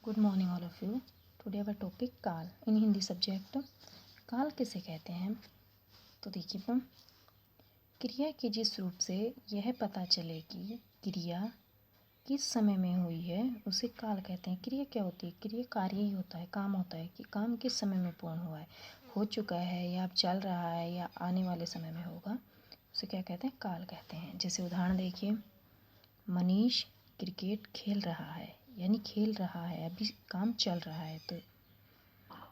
Good morning all of you. Today our topic काल इन Hindi subject. काल किसे कहते हैं? तो देखिए क्रिया के जिस रूप से यह पता चले कि क्रिया किस समय में हुई है उसे काल कहते हैं। क्रिया क्या होती है? क्रिया कार्य ही होता है, काम होता है कि काम किस समय में पूर्ण हुआ है, हो चुका है या अब चल रहा है या आने वाले समय में होगा, उसे क्या कहते हैं? काल कहते हैं। जैसे उदाहरण देखिए, मनीष क्रिकेट खेल रहा है, यानी खेल रहा है, अभी काम चल रहा है। तो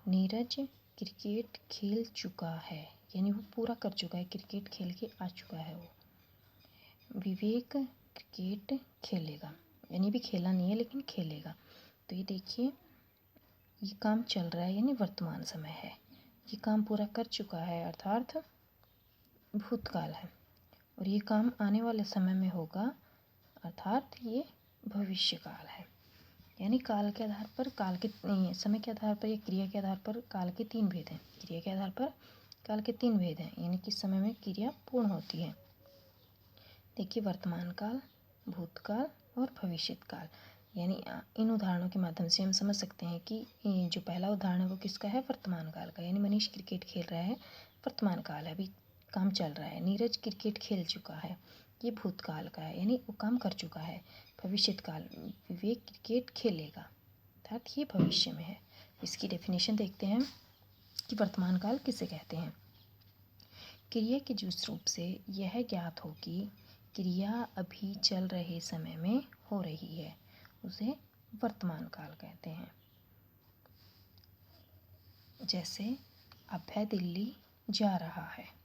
नीरज क्रिकेट खेल चुका है, यानी वो पूरा कर चुका है, क्रिकेट खेल के आ चुका है वो। विवेक क्रिकेट खेलेगा, यानी भी खेला नहीं है लेकिन खेलेगा। तो ये देखिए, ये काम चल रहा है यानी वर्तमान समय है, ये काम पूरा कर चुका है अर्थात भूतकाल है, और ये काम आने वाले समय में होगा अर्थात ये भविष्यकाल है। यानी काल के आधार पर, काल के समय के आधार पर या क्रिया के आधार पर काल के तीन भेद हैं। क्रिया के आधार पर काल के तीन भेद हैं, यानी किस समय में क्रिया पूर्ण होती है। देखिए, वर्तमान काल, भूतकाल और भविष्यत काल। यानी इन उदाहरणों के माध्यम से हम समझ सकते हैं कि जो पहला उदाहरण है वो किसका है? वर्तमान काल का। यानी मनीष क्रिकेट खेल रहा है, वर्तमान काल है, अभी काम चल रहा है। नीरज क्रिकेट खेल चुका है, ये भूतकाल का है, यानी वो काम कर चुका है। भविष्यत काल, विवेक क्रिकेट खेलेगा, अर्थात ये भविष्य में है। इसकी डेफिनेशन देखते हैं कि वर्तमान काल किसे कहते हैं। क्रिया के जिस रूप से यह ज्ञात हो कि क्रिया अभी चल रहे समय में हो रही है उसे वर्तमान काल कहते हैं। जैसे अभय दिल्ली जा रहा है,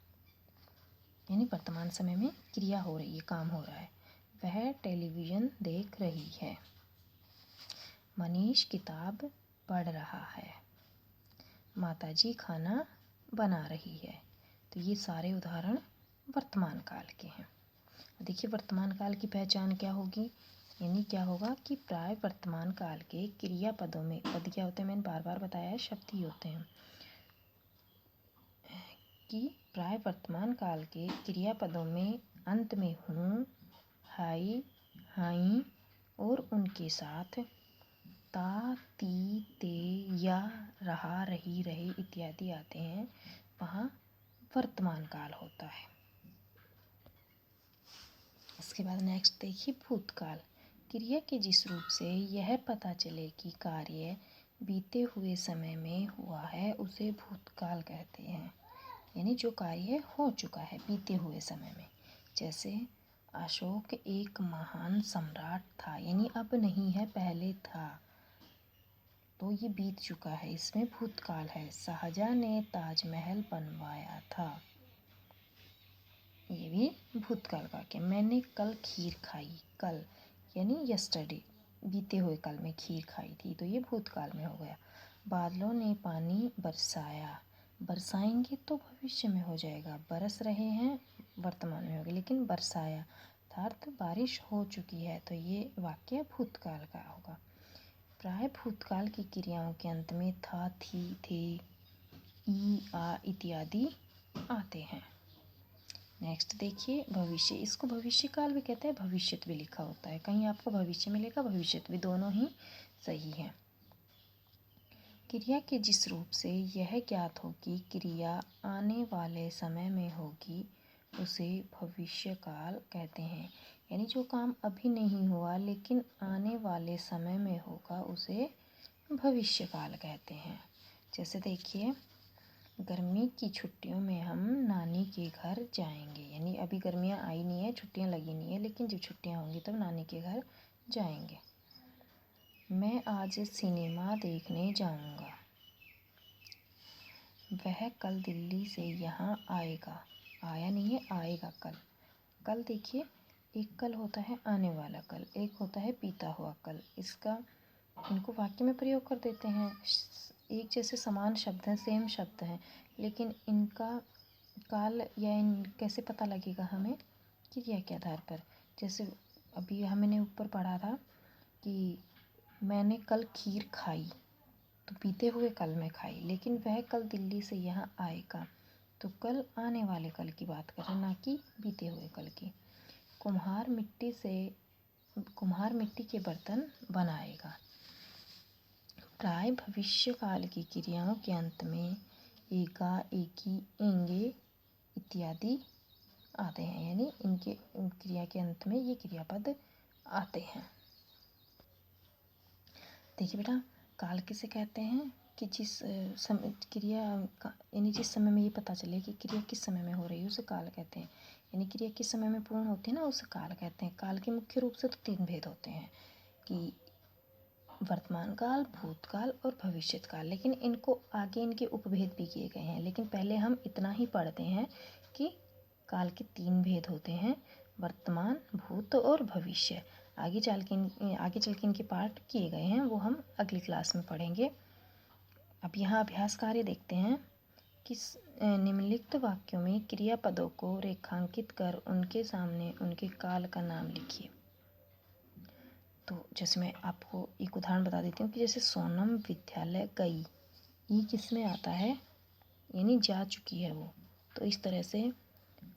यानी वर्तमान समय में क्रिया हो रही है, काम हो रहा है। वह टेलीविज़न देख रही है। मनीष किताब पढ़ रहा है। माताजी खाना बना रही है। तो ये सारे उदाहरण वर्तमान काल के हैं। देखिए, वर्तमान काल की पहचान क्या होगी, यानी क्या होगा कि प्राय वर्तमान काल के क्रियापदों में, पद क्या होते हैं मैंने बार बार बताया है, शब्द ही होते हैं, कि प्राय वर्तमान काल के क्रियापदों में अंत में हूँ, हाई, हाई और उनके साथ ता, ती, ते, या, रहा, रही, रहे इत्यादि आते हैं, वहाँ वर्तमान काल होता है। इसके बाद नेक्स्ट देखिए, भूतकाल। क्रिया के जिस रूप से यह पता चले कि कार्य बीते हुए समय में हुआ है उसे भूतकाल कहते हैं। यानी जो कार्य हो चुका है बीते हुए समय में। जैसे अशोक एक महान सम्राट था, यानी अब नहीं है, पहले था, तो ये बीत चुका है, इसमें भूतकाल है। शाहजहां ने ताजमहल बनवाया था, ये भी भूतकाल का। क्या? मैंने कल खीर खाई, कल यानी यस्टरडे, बीते हुए कल में खीर खाई थी, तो ये भूतकाल में हो गया। बादलों ने पानी बरसाया, बरसाएंगे तो भविष्य में हो जाएगा, बरस रहे हैं वर्तमान में होगा, लेकिन बरसाया अर्थात बारिश हो चुकी है, तो ये वाक्य भूतकाल का होगा। प्राय भूतकाल की क्रियाओं के अंत में था, थी, थे, ई, आ इत्यादि आते हैं। नेक्स्ट देखिए, भविष्य। इसको भविष्य काल भी कहते हैं, भविष्यत भी लिखा होता है, कहीं आपको भविष्य मिलेगा, भविष्यत भी, दोनों ही सही है। क्रिया के जिस रूप से यह ज्ञात हो कि क्रिया आने वाले समय में होगी उसे भविष्य काल कहते हैं। यानी जो काम अभी नहीं हुआ लेकिन आने वाले समय में होगा उसे भविष्य काल कहते हैं। जैसे देखिए, गर्मी की छुट्टियों में हम नानी के घर जाएंगे, यानी अभी गर्मियाँ आई नहीं है, छुट्टियाँ लगी नहीं है, लेकिन जब छुट्टियाँ होंगी तब नानी के घर जाएंगे। मैं आज सिनेमा देखने जाऊंगा। वह कल दिल्ली से यहाँ आएगा, आया नहीं है, आएगा कल। कल देखिए, एक कल होता है आने वाला कल, एक होता है बीता हुआ कल। इसका इनको वाक्य में प्रयोग कर देते हैं, एक जैसे समान शब्द हैं, सेम शब्द हैं, लेकिन इनका काल या इन कैसे पता लगेगा हमें? क्रिया के आधार पर। जैसे अभी हमने ऊपर पढ़ा था कि मैंने कल खीर खाई, तो बीते हुए कल में खाई, लेकिन वह कल दिल्ली से यहाँ आएगा, तो कल आने वाले कल की बात कर रहे हैं, ना कि बीते हुए कल की। कुम्हार मिट्टी के बर्तन बनाएगा, प्राय भविष्यकाल की क्रियाओं के अंत में एका, एकी, एंगे इत्यादि आते हैं, यानी इनके क्रिया के अंत में ये क्रियापद आते हैं। देखिए बेटा, काल किसे कहते हैं कि जिस समय क्रिया यानी जिस समय में ये पता चले कि क्रिया किस समय में हो रही है उसे काल कहते हैं। यानी क्रिया किस समय में पूर्ण होती है ना, उसे काल कहते हैं। काल के मुख्य रूप से तो 3 भेद होते हैं कि वर्तमान काल, भूतकाल और भविष्यत काल, लेकिन इनको आगे इनके उपभेद भी किए गए हैं। लेकिन पहले हम इतना ही पढ़ते हैं कि काल के 3 भेद होते हैं, वर्तमान, भूत और भविष्य। आगे चल के इनके पाठ किए गए हैं, वो हम अगली क्लास में पढ़ेंगे। अब यहाँ अभ्यास कार्य देखते हैं कि निम्नलिखित वाक्यों में क्रियापदों को रेखांकित कर उनके सामने उनके काल का नाम लिखिए। तो जैसे मैं आपको एक उदाहरण बता देती हूँ कि जैसे सोनम विद्यालय गई, ये किस में आता है, यानी जा चुकी है वो। तो इस तरह से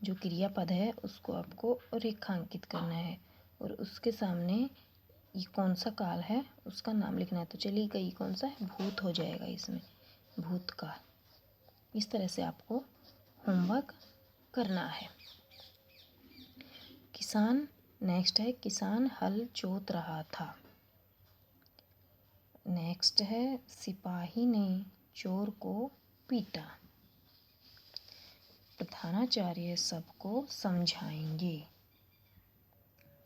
जो क्रियापद है उसको आपको रेखांकित करना है और उसके सामने ये कौन सा काल है उसका नाम लिखना है। तो चली गई कौन सा है, भूत हो जाएगा इसमें, भूतकाल। इस तरह से आपको होमवर्क करना है। किसान, नेक्स्ट है किसान हल जोत रहा था। नेक्स्ट है सिपाही ने चोर को पीटा। प्रधानाचार्य सबको समझाएंगे।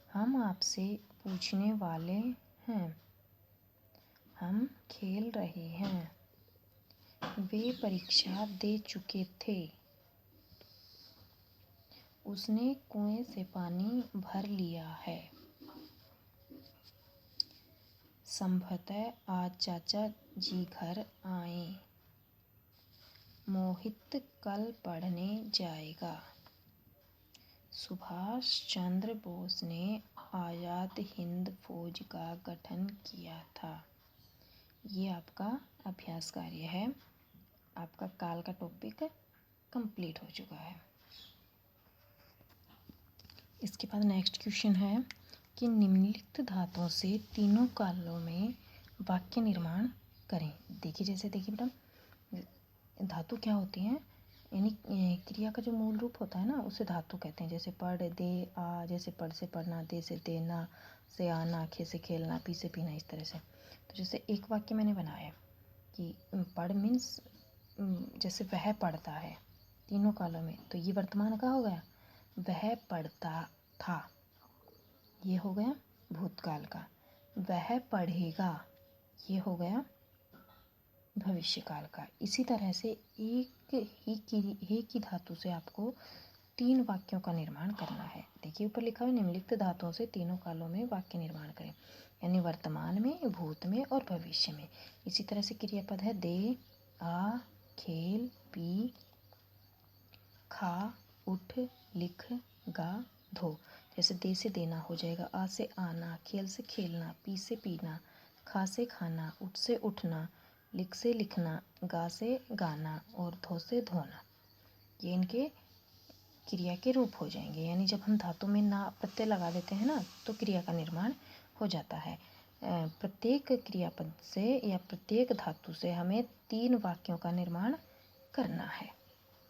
हम आपसे पूछने वाले हैं। हम खेल रहे हैं। वे परीक्षा दे चुके थे। उसने कुएं से पानी भर लिया है। संभवतः आज चाचा जी घर आए। मोहित कल पढ़ने जाएगा। सुभाष चंद्र बोस ने आज़ाद हिंद फौज का गठन किया था। ये आपका अभ्यास कार्य है। आपका काल का टॉपिक कंप्लीट हो चुका है। इसके बाद नेक्स्ट क्वेश्चन है कि निम्नलिखित धातुओं से तीनों कालों में वाक्य निर्माण करें। देखिए बेटा, धातु क्या होती हैं, यानी क्रिया का जो मूल रूप होता है ना उसे धातु कहते हैं। जैसे पढ़, दे, आ, जैसे पढ़ से पढ़ना, दे से देना, से आना, खे से खेलना, पी से पीना, इस तरह से। तो जैसे एक वाक्य मैंने बनाया कि पढ़ मीन्स जैसे वह पढ़ता है, तीनों कालों में, तो ये वर्तमान का हो गया, वह पढ़ता था, ये हो गया भूतकाल का। वह पढ़ेगा, ये हो गया भविष्यकाल का। इसी तरह से एक ही धातु से आपको 3 वाक्यों का निर्माण करना है। देखिए ऊपर लिखा है निम्नलिखित धातुओं से तीनों कालों में वाक्य निर्माण करें, यानी वर्तमान में, भूत में और भविष्य में। इसी तरह से क्रियापद है दे, आ, खेल, पी, खा, उठ, लिख, गा, धो। जैसे दे से देना हो जाएगा, आ से आना, खेल से खेलना, पी से पीना, खा से खाना, उठ से उठना, लिख से लिखना, गा से गाना और धो से धोना। ये इनके क्रिया के रूप हो जाएंगे। यानी जब हम धातु में ना प्रत्यय लगा देते हैं ना तो क्रिया का निर्माण हो जाता है। प्रत्येक क्रियापद से या प्रत्येक धातु से हमें 3 वाक्यों का निर्माण करना है।